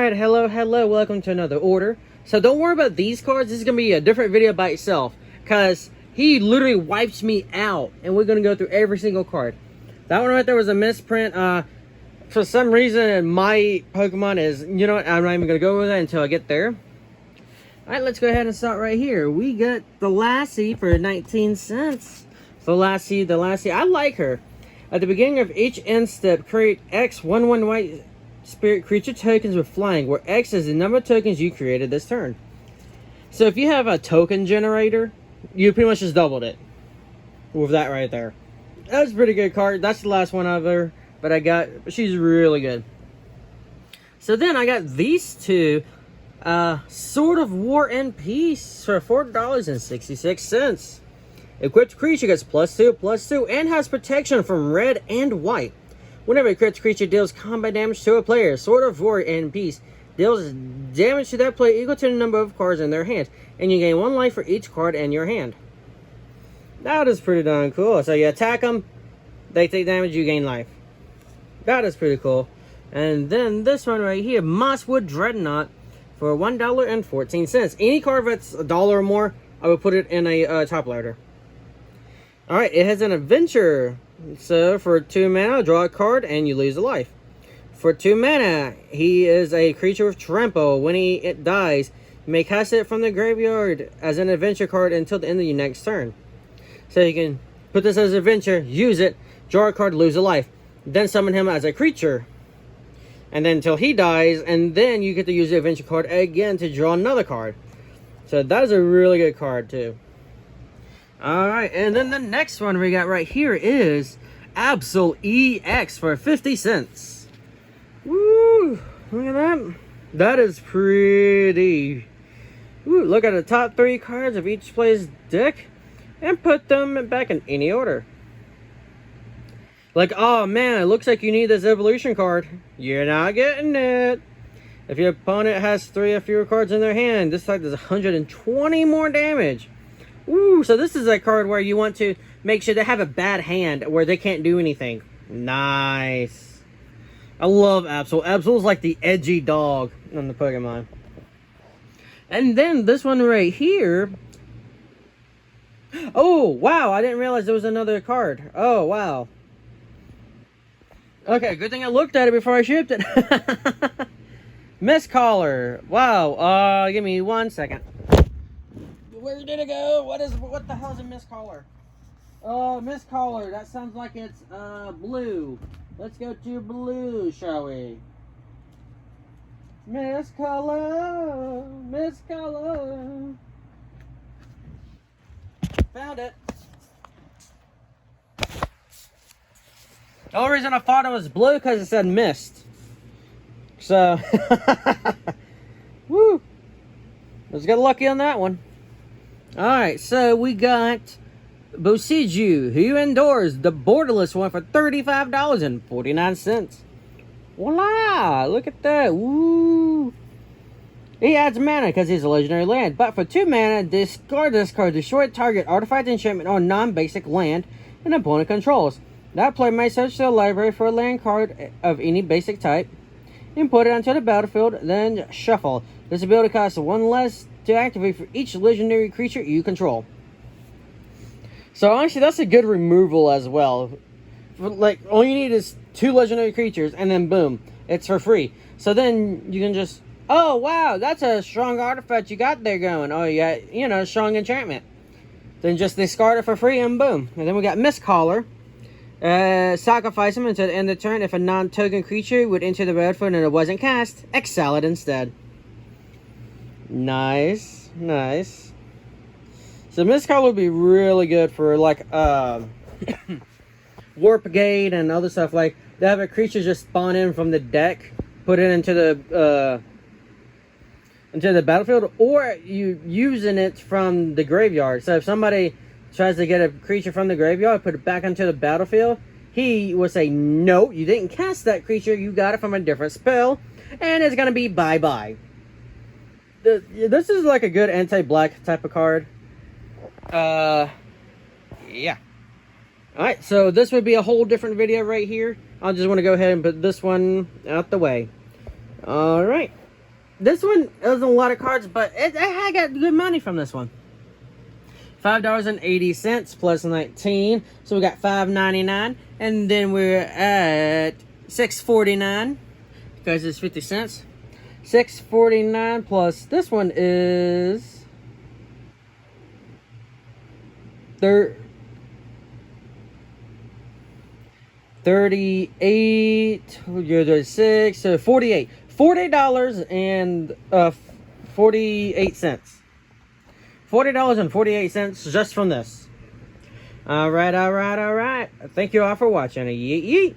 Alright, hello, welcome to another order. So don't worry about these cards, this is going to be a different video by itself. Because he literally wipes me out. And we're going to go through every single card. That one right there was a misprint. For some reason, my Pokemon is, you know what, I'm not even going to go with that until I get there. Alright, let's go ahead and start right here. We got the Lassie for 19 cents. The Lassie, I like her. At the beginning of each end step, create X 1/1 white spirit creature tokens with flying, where X is the number of tokens you created this turn. So if you have a token generator, you pretty much just doubled it with that right there. That's a pretty good card. That's the last one of her, but I got, she's really good. So then I got these two, Sword of War and Peace for $4.66. Equipped creature gets +2/+2 and has protection from red and white. Whenever a equipped creature deals combat damage to a player, Sword of War and Peace deals damage to that player equal to the number of cards in their hand, and you gain 1 life for each card in your hand. That is pretty darn cool. So you attack them, they take damage, you gain life. That is pretty cool. And then this one right here, Mosswood Dreadnought for $1.14. Any card that's $1 or more, I would put it in a top loader. Alright, it has an adventure. So for 2 mana, draw a card and you lose a life. For 2 mana, he is a creature with trample. When it dies, you may cast it from the graveyard as an adventure card until the end of your next turn. So you can put this as adventure, use it, draw a card, lose a life. Then summon him as a creature. And then until he dies, and then you get to use the adventure card again to draw another card. So that is a really good card too. Alright, and then the next one we got right here is Absol EX for 50 cents. Woo! Look at that. That is pretty. Woo, look at the top 3 cards of each player's deck and put them back in any order. Like, oh man, it looks like you need this evolution card. You're not getting it. If your opponent has 3 or fewer cards in their hand, this type does 120 more damage. Ooh, so this is a card where you want to make sure they have a bad hand where they can't do anything. Nice. I love Absol. Absol's like the edgy dog on the Pokemon. And then this one right here. Oh, wow. I didn't realize there was another card. Oh, wow. Okay, good thing I looked at it before I shipped it. Mistcaller. Wow. Give me 1 second. Where did it go? What the hell is a Mistcaller? Mistcaller. That sounds like it's blue. Let's go to blue, shall we? Mistcaller. Found it. The only reason I thought it was blue because it said mist. So, woo. Let's get lucky on that one. Alright, so we got Bosiju, who endures the borderless one for $35.49. Voila! Look at that. Woo! He adds mana because he's a legendary land. But for 2 mana, discard this card. Destroy target artifact, enchantment, or non-basic land an opponent controls. That player may search the library for a land card of any basic type and put it onto the battlefield, then shuffle. This ability costs 1 less to activate for each legendary creature you control. So honestly, that's a good removal as well. Like, all you need is 2 legendary creatures, and then boom, it's for free. So then you can just, oh wow, that's a strong artifact you got there going. Oh yeah, you know, strong enchantment. Then just discard it for free, and boom. And then we got Mistcaller. Sacrifice him until the end of the turn. If a non-token creature would enter the battlefield and it wasn't cast, exile it instead. Nice. So Mistcaller would be really good for like Warp Gate and other stuff. Like they have a creature just spawn in from the deck, put it into the battlefield, or you using it from the graveyard. So if somebody tries to get a creature from the graveyard, put it back onto the battlefield, he will say, no, you didn't cast that creature, you got it from a different spell, and it's going to be bye-bye. This is like a good anti-black type of card. Yeah. Alright, so this would be a whole different video right here. I just want to go ahead and put this one out the way. Alright. This one wasn't a lot of cards, but I got good money from this one. $5.80 plus 19, so we got $5.99, and then we're at $6.49 because it's 50 cents. $6.49 plus this one is 38. You're 36, so 48. $48 and 48 cents. $40.48 just from this. All right. Thank you all for watching. Yeet.